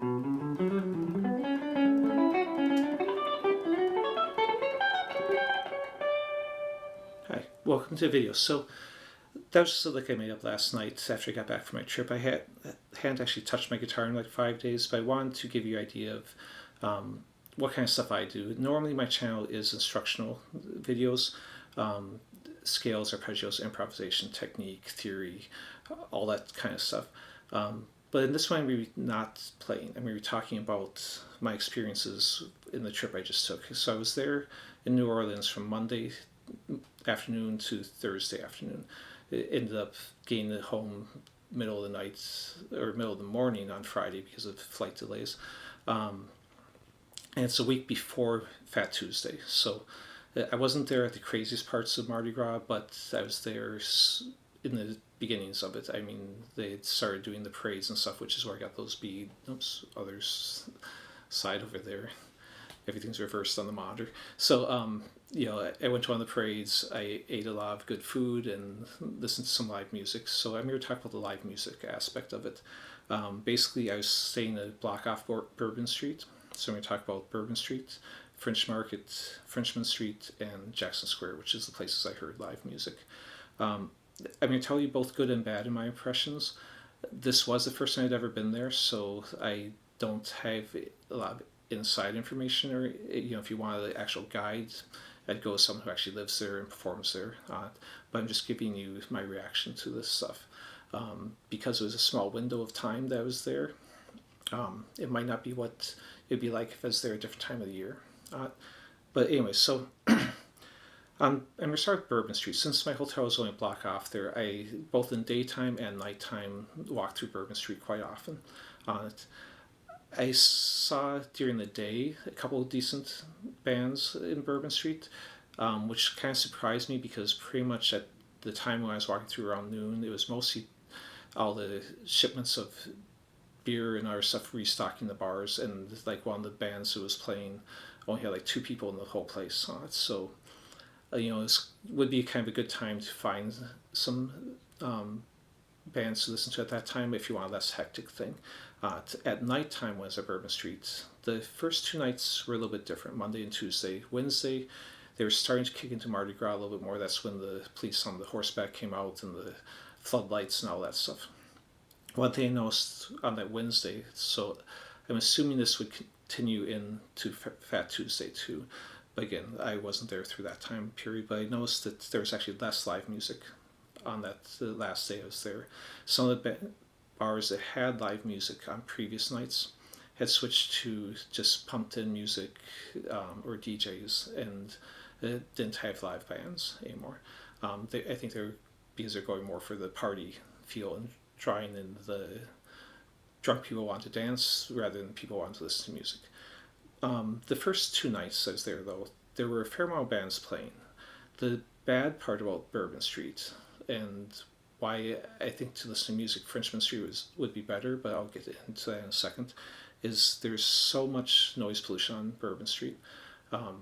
Hi, welcome to the video. So that was just a lick I made up last night after I got back from my trip. Hadn't actually touched my guitar in like 5 days, but I wanted to give you an idea of what kind of stuff I do. Normally my channel is instructional videos, scales, arpeggios, improvisation, technique, theory, all that kind of stuff. But in this one, I'm going to be not playing. I'm going to be talking about my experiences in the trip I just took. So I was there in New Orleans from Monday afternoon to Thursday afternoon. It ended up getting home middle of the night or middle of the morning on Friday because of flight delays. And it's a week before Fat Tuesday. So I wasn't there at the craziest parts of Mardi Gras, but I was there in the beginnings of it. I mean, they had started doing the parades and stuff, which is where I got those bead. Oops, others side over there. Everything's reversed on the monitor. So, I went to one of the parades. I ate a lot of good food and listened to some live music. So I'm here to talk about the live music aspect of it. Basically, I was staying a block off Bourbon Street. So I'm going to talk about Bourbon Street, French Market, Frenchmen St, and Jackson Square, which is the places I heard live music. I'm going to tell you both good and bad in my impressions. This was the first time I'd ever been there, so I don't have a lot of inside information, or if you want an actual guide, I'd go with someone who actually lives there and performs there. But I'm just giving you my reaction to this stuff. Because it was a small window of time that I was there, it might not be what it'd be like if I was there a different time of the year. But anyway, so I'm going to start with Bourbon Street. Since my hotel was only a block off there, I, both in daytime and nighttime, walk through Bourbon Street quite often. I saw during the day a couple of decent bands in Bourbon Street, which kind of surprised me because pretty much at the time when I was walking through around noon, it was mostly all the shipments of beer and other stuff restocking the bars, and like one of the bands who was playing only had like 2 people in the whole place on it. So, it would be kind of a good time to find some bands to listen to at that time if you want a less hectic thing. At nighttime was at Bourbon Street. The first 2 nights were a little bit different, Monday and Tuesday. Wednesday, they were starting to kick into Mardi Gras a little bit more. That's when the police on the horseback came out and the floodlights and all that stuff. One thing I noticed on that Wednesday, so I'm assuming this would continue into Fat Tuesday too. But again, I wasn't there through that time period, but I noticed that there was actually less live music on the last day I was there. Some of the bars that had live music on previous nights had switched to just pumped in music or DJs, and didn't have live bands anymore. I think because they're going more for the party feel and drawing in the drunk people want to dance rather than people want to listen to music. The first 2 nights I was there, though, there were a fair amount of bands playing. The bad part about Bourbon Street, and why I think to listen to music Frenchmen St would be better, but I'll get into that in a second, is there's so much noise pollution on Bourbon Street. A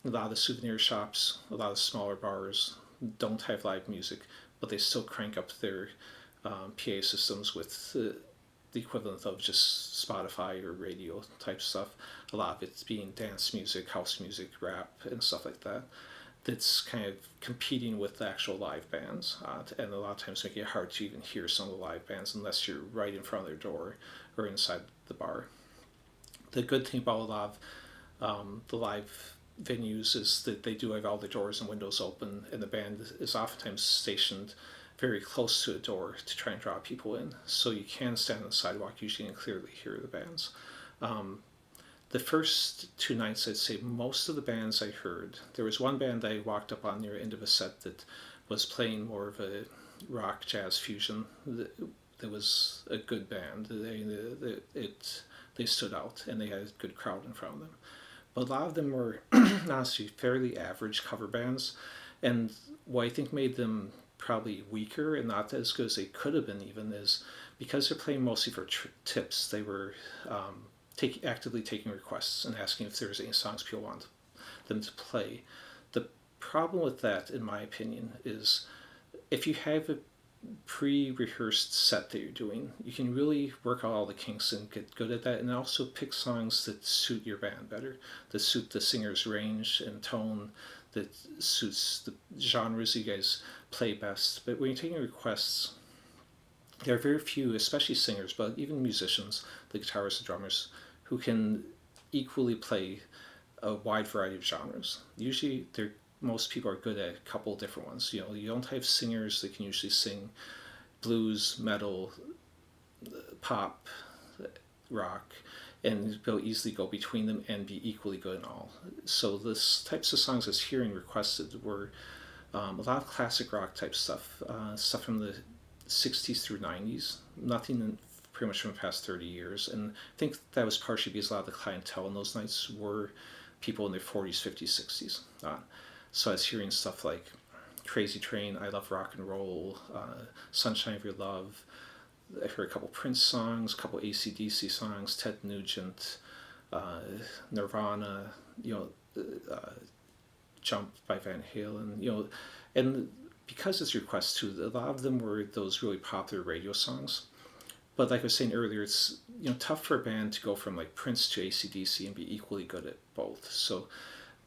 lot of the souvenir shops, a lot of smaller bars don't have live music, but they still crank up their PA systems with the equivalent of just Spotify or radio type stuff. A lot of it's being dance music, house music, rap, and stuff like that. That's kind of competing with the actual live bands, and a lot of times making it hard to even hear some of the live bands unless you're right in front of their door or inside the bar. The good thing about a lot of the live venues is that they do have all the doors and windows open, and the band is oftentimes stationed very close to a door to try and draw people in. So you can stand on the sidewalk usually and clearly hear the bands. The first 2 nights, I'd say most of the bands I heard, there was one band I walked up on near the end of a set that was playing more of a rock jazz fusion. That was a good band. They stood out and they had a good crowd in front of them. But a lot of them were honestly fairly average cover bands, and what I think made them probably weaker and not as good as they could have been even is because they're playing mostly for tips. They were actively taking requests and asking if there's any songs people want them to play. The problem with that, in my opinion, is if you have a pre-rehearsed set that you're doing, you can really work out all the kinks and get good at that, and also pick songs that suit your band better, that suit the singer's range and tone, that suits the genres you guys play best. But when you're taking requests, there are very few, especially singers, but even musicians, the guitarists, the drummers, who can equally play a wide variety of genres. Usually, most people are good at a couple different ones. You don't have singers that can usually sing blues, metal, pop, rock, and they'll easily go between them and be equally good in all. So this types of songs I was hearing requested were a lot of classic rock type stuff, stuff from the 60s through 90s, nothing pretty much from the past 30 years. And I think that was partially because a lot of the clientele in those nights were people in their 40s, 50s, 60s. So I was hearing stuff like Crazy Train, I Love Rock and Roll, Sunshine of Your Love. I heard a couple Prince songs, a couple AC/DC songs, Ted Nugent, Nirvana, Jump by Van Halen, and because it's requests too, a lot of them were those really popular radio songs. But like I was saying earlier, it's tough for a band to go from like Prince to AC/DC and be equally good at both. So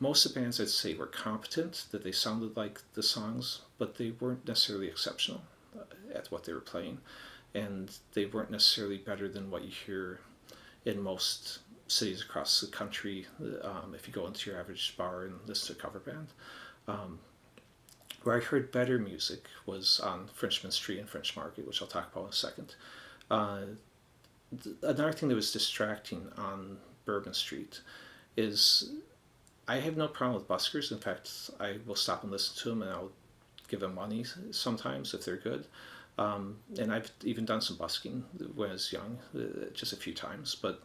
most of the bands I'd say were competent, that they sounded like the songs, but they weren't necessarily exceptional at what they were playing, and they weren't necessarily better than what you hear in most cities across the country. If you go into your average bar and listen to a cover band. Where I heard better music was on Frenchmen Street and French Market, which I'll talk about in a second. Another thing that was distracting on Bourbon Street is I have no problem with buskers. In fact, I will stop and listen to them, and I'll give them money sometimes if they're good. And I've even done some busking when I was young, just a few times. But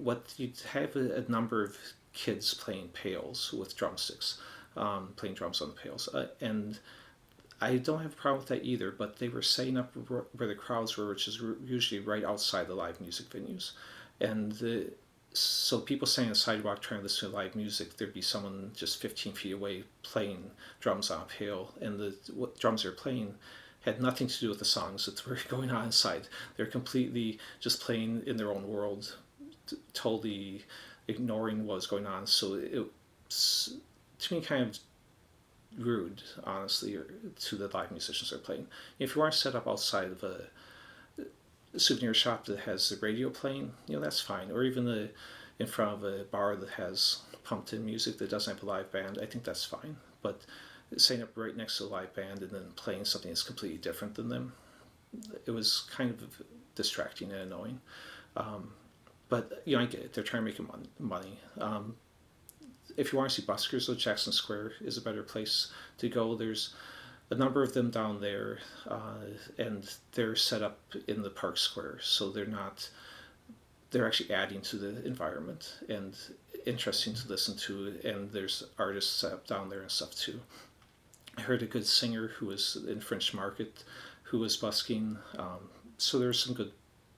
what you'd have a number of kids playing pails with drumsticks, playing drums on the pails, and I don't have a problem with that either. But they were setting up where the crowds were, which is usually right outside the live music venues, and so people standing on the sidewalk trying to listen to live music, there'd be someone just 15 feet away playing drums on a pail, and what drums they're playing had nothing to do with the songs that were going on inside. They're completely just playing in their own world, totally ignoring what was going on. So it's, to me, kind of rude, honestly, to the live musicians they're playing. If you are set up outside of a souvenir shop that has the radio playing, that's fine. Or even in front of a bar that has pumped in music that doesn't have a live band, I think that's fine. But setting up right next to a live band and then playing something that's completely different than them, it was kind of distracting and annoying. But I get it. They're trying to make money. If you want to see buskers, though, Jackson Square is a better place to go. There's a number of them down there, and they're set up in the park square, so they're actually adding to the environment and interesting to listen to, and there's artists set up down there and stuff too. I heard a good singer who was in French Market who was busking, so there's some good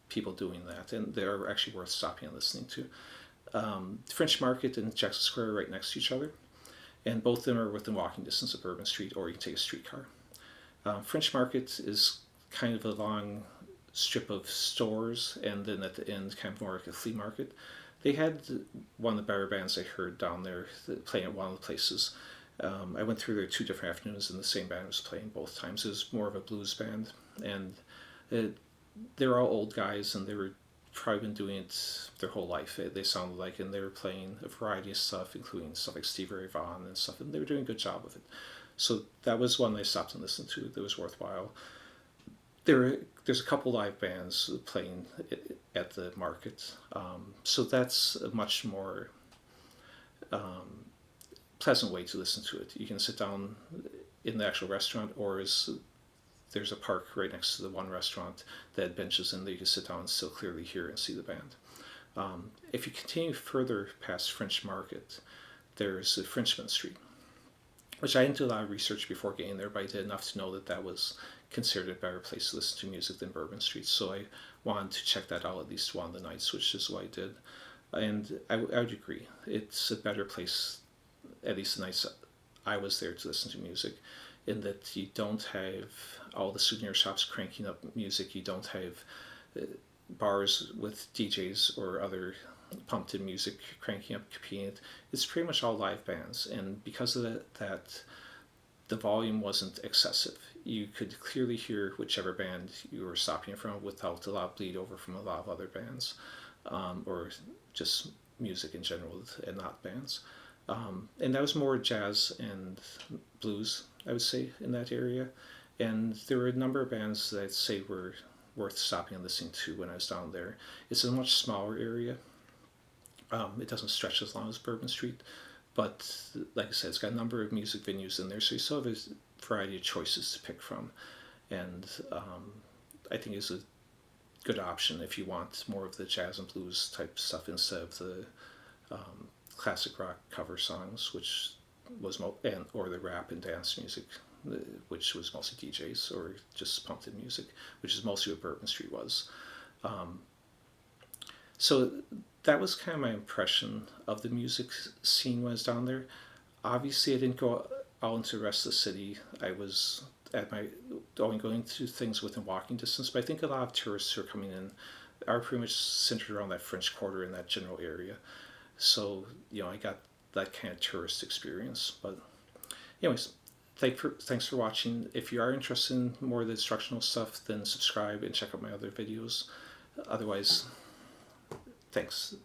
people doing that, and they're actually worth stopping and listening to. French Market and Jackson Square are right next to each other, and both of them are within walking distance of Bourbon Street, or you can take a streetcar. French Market is kind of a long strip of stores, and then at the end, kind of more like a flea market. They had one of the better bands I heard down there playing at one of the places. I went through there 2 different afternoons, and the same band was playing both times. It was more of a blues band, and they were all old guys, and they were probably been doing it their whole life. They sounded like, and they were playing a variety of stuff, including stuff like Stevie Ray Vaughan and stuff, and they were doing a good job of it. So that was one I stopped and listened to that was worthwhile. There's a couple live bands playing at the market, so that's a much more pleasant way to listen to it. You can sit down in the actual restaurant, or there's a park right next to the one restaurant that had benches in there. You can sit down and still clearly hear and see the band. If you continue further past French Market, there's Frenchmen St, which I didn't do a lot of research before getting there, but I did enough to know that was considered a better place to listen to music than Bourbon Street. So I wanted to check that out at least one of the nights, which is what I did. And I would agree. It's a better place, at least the nights I was there, to listen to music. in that you don't have all the souvenir shops cranking up music. You don't have bars with DJs or other pumped in music cranking up, competing. It's pretty much all live bands, and because of that the volume wasn't excessive. You could clearly hear whichever band you were stopping in front of without a lot of bleed over from a lot of other bands, or just music in general and not bands. And that was more jazz and blues, I would say, in that area. And there were a number of bands that I'd say were worth stopping and listening to when I was down there. It's a much smaller area. It doesn't stretch as long as Bourbon Street, but like I said, it's got a number of music venues in there, so you still have a variety of choices to pick from. And I think it's a good option if you want more of the jazz and blues type stuff instead of the classic rock cover songs, which was or the rap and dance music, which was mostly DJs or just pumped in music, which is mostly what Bourbon Street was. So that was kind of my impression of the music scene when I was down there. Obviously, I didn't go out into the rest of the city. I was at my only going to things within walking distance, but I think a lot of tourists who are coming in are pretty much centered around that French Quarter in that general area. So, I got that kind of tourist experience. But anyways, thanks for watching. If you are interested in more of the instructional stuff, then subscribe and check out my other videos. Otherwise, thanks.